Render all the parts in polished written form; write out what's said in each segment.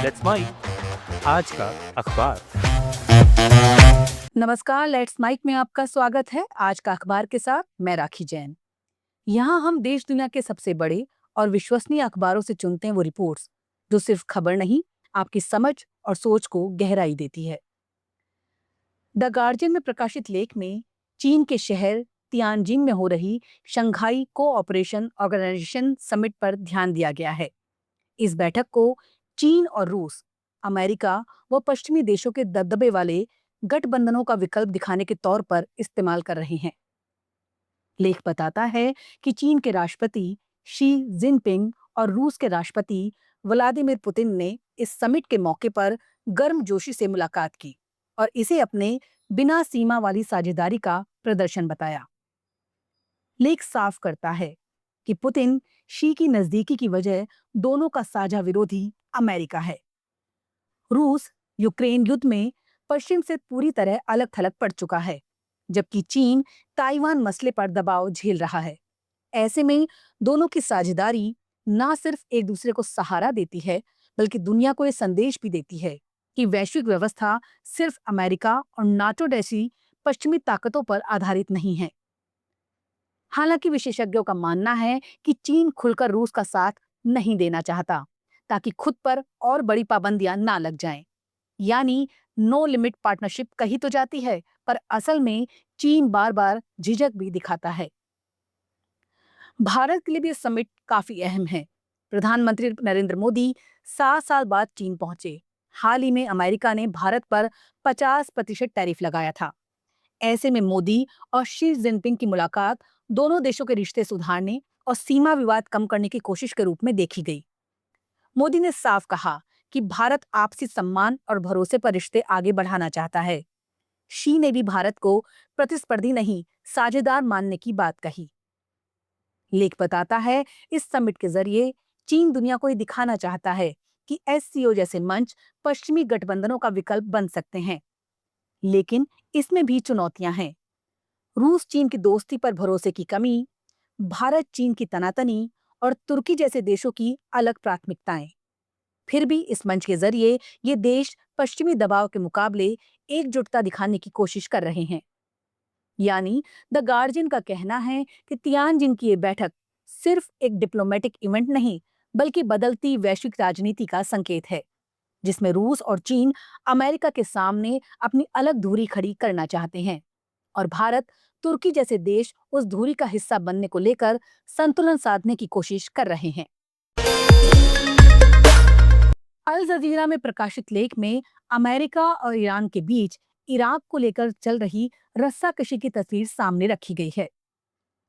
Let's mic आज का अखबार। नमस्कार, लेट्स माइक में आपका स्वागत है। आज का अखबार के साथ मैं राखी जैन। यहाँ हम देश दुनिया के सबसे बड़े और विश्वसनीय अखबारों से चुनते हैं वो रिपोर्ट्स जो सिर्फ खबर नहीं, आपकी समझ और सोच को गहराई देती है। द गार्जियन में प्रकाशित लेख में चीन के शहर तियानजिन में हो रही शंघाई कोऑपरेशन ऑर्गेनाइजेशन समिट पर ध्यान दिया गया है। इस बैठक को चीन और रूस, अमेरिका व पश्चिमी देशों के दबदबे वाले गठबंधनों का विकल्प दिखाने के तौर पर इस्तेमाल कर रहे हैं। लेख बताता है कि चीन के राष्ट्रपति शी जिनपिंग और रूस के राष्ट्रपति व्लादिमीर पुतिन ने इस समिट के मौके पर गर्मजोशी से मुलाकात की और इसे अपने बिना सीमा वाली साझेदारी का प्रदर्शन बताया। लेख साफ करता है कि पुतिन शी की नजदीकी की वजह दोनों का साझा विरोधी अमेरिका है। रूस यूक्रेन युद्ध में पश्चिम से पूरी तरह अलग थलग पड़ चुका है, जबकि चीन ताइवान मसले पर दबाव झेल रहा है। ऐसे में दोनों की साझेदारी न सिर्फ एक दूसरे को सहारा देती है, बल्कि दुनिया को यह संदेश भी देती है कि वैश्विक व्यवस्था सिर्फ अमेरिका और नाटो जैसी पश्चिमी ताकतों पर आधारित नहीं है। हालांकि विशेषज्ञों का मानना है कि चीन खुलकर रूस का साथ नहीं देना चाहता, ताकि खुद पर और बड़ी पाबंदियां ना लग जाएं। यानी नो लिमिट पार्टनरशिप कही तो जाती है, पर असल में चीन बार बार झिझक भी दिखाता है। भारत के लिए भी यह समिट काफी अहम है। प्रधानमंत्री नरेंद्र मोदी 7 साल बाद चीन पहुंचे। हाल ही में अमेरिका ने भारत पर 50% टैरिफ लगाया था। ऐसे में मोदी और शी जिनपिंग की मुलाकात दोनों देशों के रिश्ते सुधारने और सीमा विवाद कम करने की कोशिश के रूप में देखी गई। मोदी ने साफ कहा कि भारत आपसी सम्मान और भरोसे पर रिश्ते आगे बढ़ाना चाहता है। शी ने भी भारत को प्रतिस्पर्धी नहीं, साझेदार मानने की बात कही। लेख बताता है इस समिट के जरिए चीन दुनिया को ये दिखाना चाहता है कि एससीओ जैसे मंच पश्चिमी गठबंधनों का विकल्प बन सकते हैं। लेकिन इसमें भी चुनौतियां हैं। रूस चीन की दोस्ती पर भरोसे की कमी, भारत चीन की तनातनी और तुर्की जैसे देशों की अलग प्राथमिकताएं। फिर भी इस मंच के जरिए ये देश पश्चिमी दबाव के मुकाबले एकजुटता दिखाने की कोशिश कर रहे हैं। यानी द गार्जियन का कहना है कि तियानजिन की ये बैठक सिर्फ एक डिप्लोमेटिक इवेंट नहीं, बल्कि बदलती वैश्विक राजनीति का संकेत है, जिसमें रूस और चीन अमेरिका के सामने अपनी अलग धुरी खड़ी करना चाहते हैं और भारत तुर्की जैसे देश उस धुरी का हिस्सा बनने को लेकर संतुलन साधने की कोशिश कर रहे हैं। अल जजीरा में प्रकाशित लेख में अमेरिका और ईरान के बीच इराक को लेकर चल रही रस्साकशी की तस्वीर सामने रखी गई है।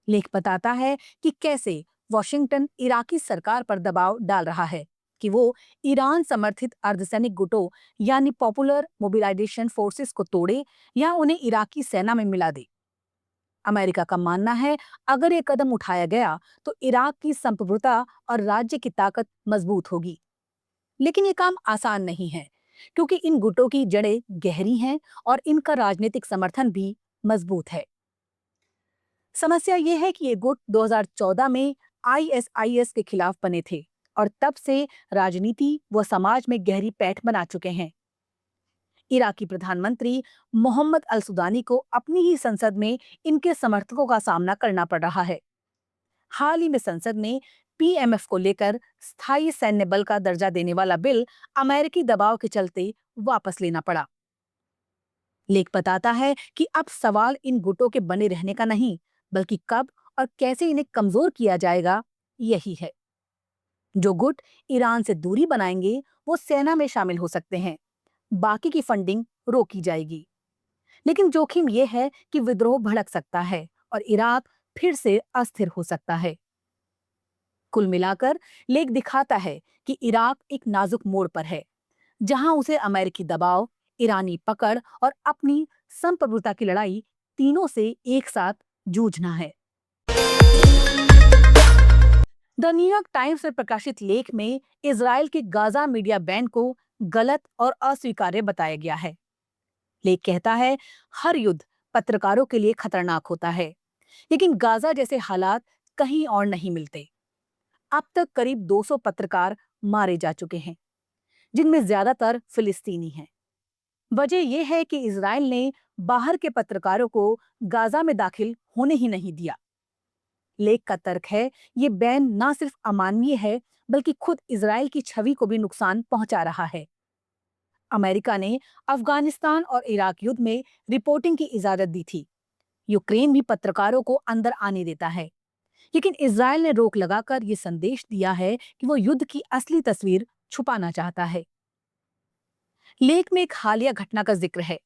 लेख बताता है कि कैसे वॉशिंगटन इराकी सरकार पर दबाव डाल रहा है कि वो ईरान समर्थित अर्धसैनिक गुटों यानी पॉपुलर मोबिलाइजेशन फोर्सेस को तोड़े या उन्हें इराकी सेना में मिला दे। अमेरिका का मानना है अगर ये कदम उठाया गया तो इराक की संप्रभुता और राज्य की ताकत मजबूत होगी। लेकिन ये काम आसान नहीं है, क्योंकि इन गुटों की जड़ें गहरी हैं और इनका राजनीतिक समर्थन भी मजबूत है। समस्या ये है कि ये गुट 2014 में आईएसआईएस के खिलाफ बने थे और तब से राजनीति व समाज में गहरी पैठ बना चुके हैं। इराकी प्रधानमंत्री मोहम्मद अल सुदानी को अपनी ही संसद में इनके समर्थकों का सामना करना पड़ रहा है। हाल ही में संसद ने पीएमएफ को लेकर स्थायी सैन्य बल का दर्जा देने वाला बिल अमेरिकी दबाव के चलते वापस लेना पड़ा। लेख बताता है कि अब सवाल इन गुटों के बने रहने का नहीं, बल्कि कब और कैसे इन्हें कमजोर किया जाएगा, यही है। जो गुट ईरान से दूरी बनाएंगे वो सेना में शामिल हो सकते हैं, बाकी की फंडिंग रोकी जाएगी। लेकिन जोखिम ये है कि विद्रोह भड़क सकता है और इराक फिर से अस्थिर हो सकता है। कुल मिलाकर लेख दिखाता है कि इराक एक नाजुक मोड़ पर है, जहां उसे अमेरिकी दबाव, ईरानी पकड़ और अपनी संप्रभुता की लड़ाई तीनों से एक साथ जूझना है। द न्यूयॉर्क टाइम्स में प्रकाशित लेख में इजराइल के गाजा मीडिया बैन को गलत और अस्वीकार्य बताया गया है। लेख कहता है हर युद्ध पत्रकारों के लिए खतरनाक होता है, लेकिन गाजा जैसे हालात कहीं और नहीं मिलते। अब तक करीब 200 पत्रकार मारे जा चुके हैं, जिनमें ज्यादातर फिलिस्तीनी हैं। वजह यह है कि इजराइल ने बाहर के पत्रकारों को गाजा में दाखिल होने ही नहीं दिया। लेख का तर्क है ये बैन न सिर्फ अमानवीय है बल्कि खुद इजराइल की छवि को भी नुकसान पहुंचा रहा है। अमेरिका ने अफगानिस्तान और इराक युद्ध में रिपोर्टिंग की इजाजत दी थी। यूक्रेन भी पत्रकारों को अंदर आने देता है, लेकिन इजराइल ने रोक लगाकर ये संदेश दिया है कि वो युद्ध की असली तस्वीर छुपाना चाहता है। लेख में एक हालिया घटना का जिक्र है।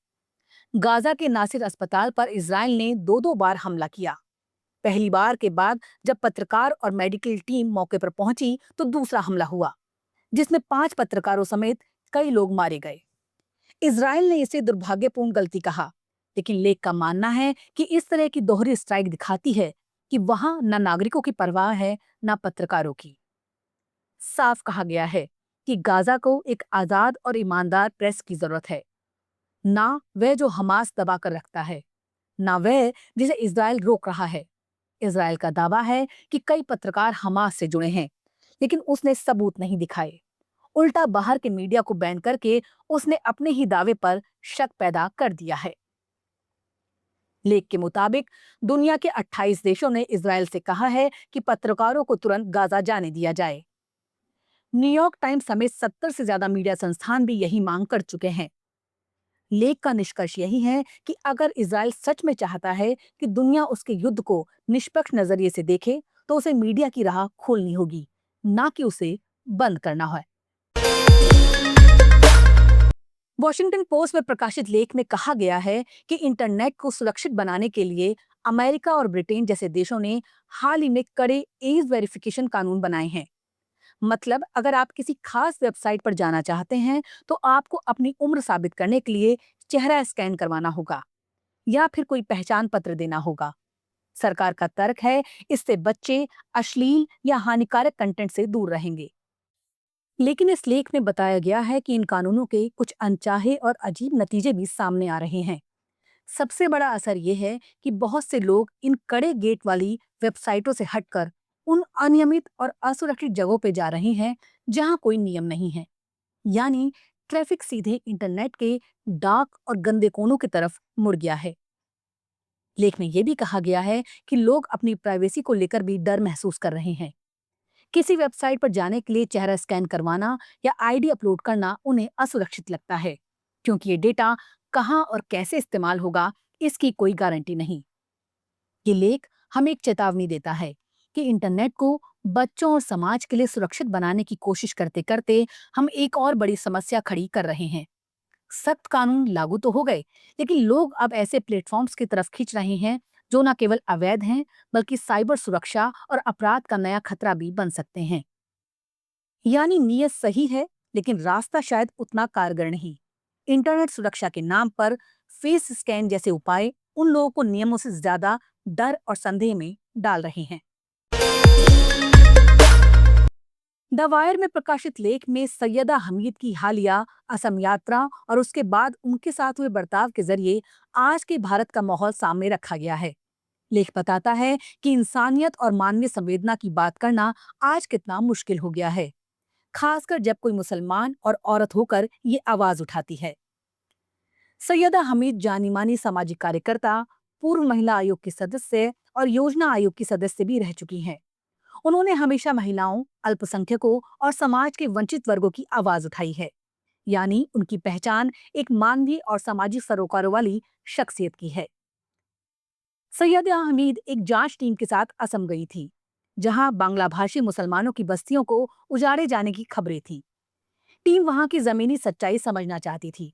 गाजा के नासिर अस्पताल पर इजराइल ने दो दो बार हमला किया। पहली बार के बाद जब पत्रकार और मेडिकल टीम मौके पर पहुंची तो दूसरा हमला हुआ, जिसमें 5 पत्रकारों समेत कई लोग मारे गए। इजराइल ने इसे दुर्भाग्यपूर्ण गलती कहा, लेकिन लेख का मानना है कि इस तरह की दोहरी स्ट्राइक दिखाती है कि वहां न नागरिकों की परवाह है न पत्रकारों की। साफ कहा गया है कि गाजा को एक आजाद और ईमानदार प्रेस की जरूरत है, ना वह जो हमास दबा कर रखता है, ना वह जिसे इजराइल रोक रहा है। इजराइल का दावा है कि कई पत्रकार हमास से जुड़े हैं, लेकिन उसने सबूत नहीं दिखाए। उल्टा बाहर के मीडिया को बैन करके उसने अपने ही दावे पर शक पैदा कर दिया है। लेख के मुताबिक दुनिया के 28 देशों ने इजराइल से कहा है कि पत्रकारों को तुरंत गाजा जाने दिया जाए। न्यूयॉर्क टाइम्स समेत 70 से ज्यादा मीडिया संस्थान भी यही मांग कर चुके हैं। लेख का निष्कर्ष यही है कि अगर इजराइल सच में चाहता है कि दुनिया उसके युद्ध को निष्पक्ष नजरिए से देखे, तो उसे मीडिया की राह खोलनी होगी, ना कि उसे बंद करना है। वॉशिंगटन पोस्ट में प्रकाशित लेख में कहा गया है कि इंटरनेट को सुरक्षित बनाने के लिए अमेरिका और ब्रिटेन जैसे देशों ने हाल ही में कड़े एज वेरिफिकेशन कानून बनाए हैं। मतलब अगर आप किसी खास वेबसाइट पर जाना चाहते हैं तो आपको अपनी उम्र साबित करने के लिए चेहरा स्कैन करवाना होगा या फिर कोई पहचान पत्र देना होगा। सरकार का तर्क है इससे बच्चे अश्लील या हानिकारक कंटेंट से दूर रहेंगे। लेकिन इस लेख में बताया गया है कि इन कानूनों के कुछ अनचाहे और अजीब नतीजे भी सामने आ रहे हैं। सबसे बड़ा असर यह है कि बहुत से लोग इन कड़े गेट वाली वेबसाइटों से हटकर उन अनियमित और असुरक्षित जगहों पर जा रहे हैं जहां कोई नियम नहीं है। यानी ट्रैफिक सीधे इंटरनेट के डार्क और गंदे कोनों की तरफ मुड़ गया है। लेख में यह भी कहा गया है कि लोग अपनी प्राइवेसी को लेकर भी डर महसूस कर रहे हैं। किसी वेबसाइट पर जाने के लिए चेहरा स्कैन करवाना या आईडी अपलोड करना उन्हें असुरक्षित लगता है, क्योंकि ये डेटा कहां और कैसे इस्तेमाल होगा इसकी कोई गारंटी नहीं। ये लेख हमें एक चेतावनी देता है कि इंटरनेट को बच्चों और समाज के लिए सुरक्षित बनाने की कोशिश करते करते हम एक और बड़ी समस्या खड़ी कर रहे हैं। सख्त कानून लागू तो हो गए, लेकिन लोग अब ऐसे प्लेटफॉर्म्स की तरफ खींच रहे हैं जो न केवल अवैध हैं बल्कि साइबर सुरक्षा और अपराध का नया खतरा भी बन सकते हैं। यानी नीयत सही है, लेकिन रास्ता शायद उतना कारगर नहीं। इंटरनेट सुरक्षा के नाम पर फेस स्कैन जैसे उपाय उन लोगों को नियमों से ज्यादा डर और संदेह में डाल रहे हैं। द वायर में प्रकाशित लेख में सैयदा हमीद की हालिया असम यात्रा और उसके बाद उनके साथ हुए बर्ताव के जरिए आज के भारत का माहौल सामने रखा गया है। लेख बताता है कि इंसानियत और मानवीय संवेदना की बात करना आज कितना मुश्किल हो गया है, खासकर जब कोई मुसलमान और औरत होकर ये आवाज उठाती है। सैयदा हमीद जानी मानी सामाजिक कार्यकर्ता, पूर्व महिला आयोग की सदस्य और योजना आयोग की सदस्य भी रह चुकी हैं। उन्होंने हमेशा महिलाओं, अल्पसंख्यकों और समाज के वंचित वर्गों की आवाज उठाई है। यानी उनकी पहचान एक मानवीय और सामाजिक सरोकारों वाली शख्सियत की है। सैयदा हमीद एक जांच टीम के साथ असम गई थी, जहां बांग्ला भाषी मुसलमानों की बस्तियों को उजाड़े जाने की खबरें थीं। टीम वहां की जमीनी सच्चाई समझना चाहती थी,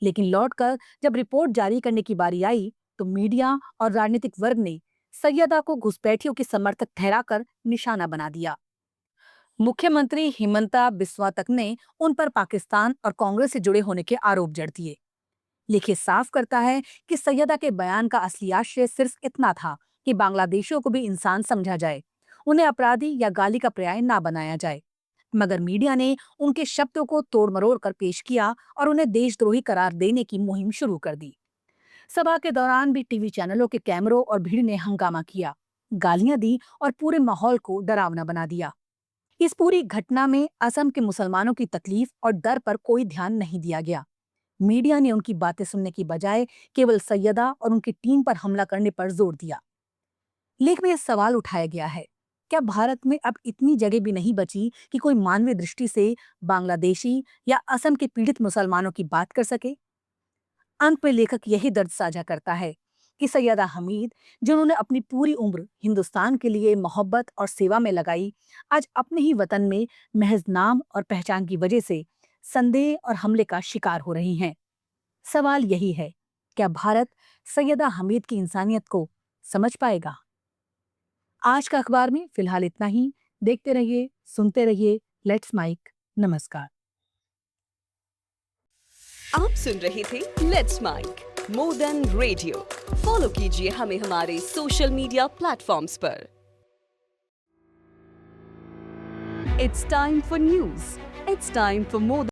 लेकिन लौटकर जब रिपोर्ट जारी करने की बारी आई तो मीडिया और राजनीतिक वर्ग ने सैयदा को घुसपैठियों की समर्थक ठहराकर निशाना बना दिया। मुख्यमंत्री हिमंता बिस्वा तक ने उन पर पाकिस्तान और कांग्रेस से जुड़े होने के आरोप जड़ दिए। लेख साफ करता है कि सैयदा के बयान का असली आशय सिर्फ इतना था कि बांग्लादेशियों को भी इंसान समझा जाए, उन्हें अपराधी या गाली का पर्याय ना बनाया जाए। मगर मीडिया ने उनके शब्दों को तोड़ मरोड़ कर पेश किया और उन्हें देशद्रोही करार देने की मुहिम शुरू कर दी। सभा के दौरान भी टीवी चैनलों के कैमरों और भीड़ ने हंगामा किया, गालियां दी और पूरे माहौल को डरावना बना दिया। इस पूरी घटना में असम के मुसलमानों की तकलीफ और डर पर कोई ध्यान नहीं दिया गया। मीडिया ने उनकी बातें सुनने की बजाय केवल सैयदा और उनकी टीम पर हमला करने पर जोर दिया। लेख में यह सवाल उठाया गया है, क्या भारत में अब इतनी जगह भी नहीं बची कि कोई मानवीय दृष्टि से बांग्लादेशी या असम के पीड़ित मुसलमानों की बात कर सके? अंत में लेखक यही दर्द साझा करता है कि सैयदा हमीद, जिन्होंने अपनी पूरी उम्र हिंदुस्तान के लिए मोहब्बत और सेवा में लगाई, आज अपने ही वतन में महज नाम और पहचान की वजह से संदेह और हमले का शिकार हो रही हैं। सवाल यही है, क्या भारत सैयदा हमीद की इंसानियत को समझ पाएगा? आज का अखबार में फिलहाल इतना ही। देखते रहिए, सुनते रहिए लेट्स माइक। नमस्कार। आप सुन रहे थे let's make more than radio. Follow कीजिए हमें हमारे सोशल मीडिया प्लेटफॉर्म्स पर। It's time for news, it's time for more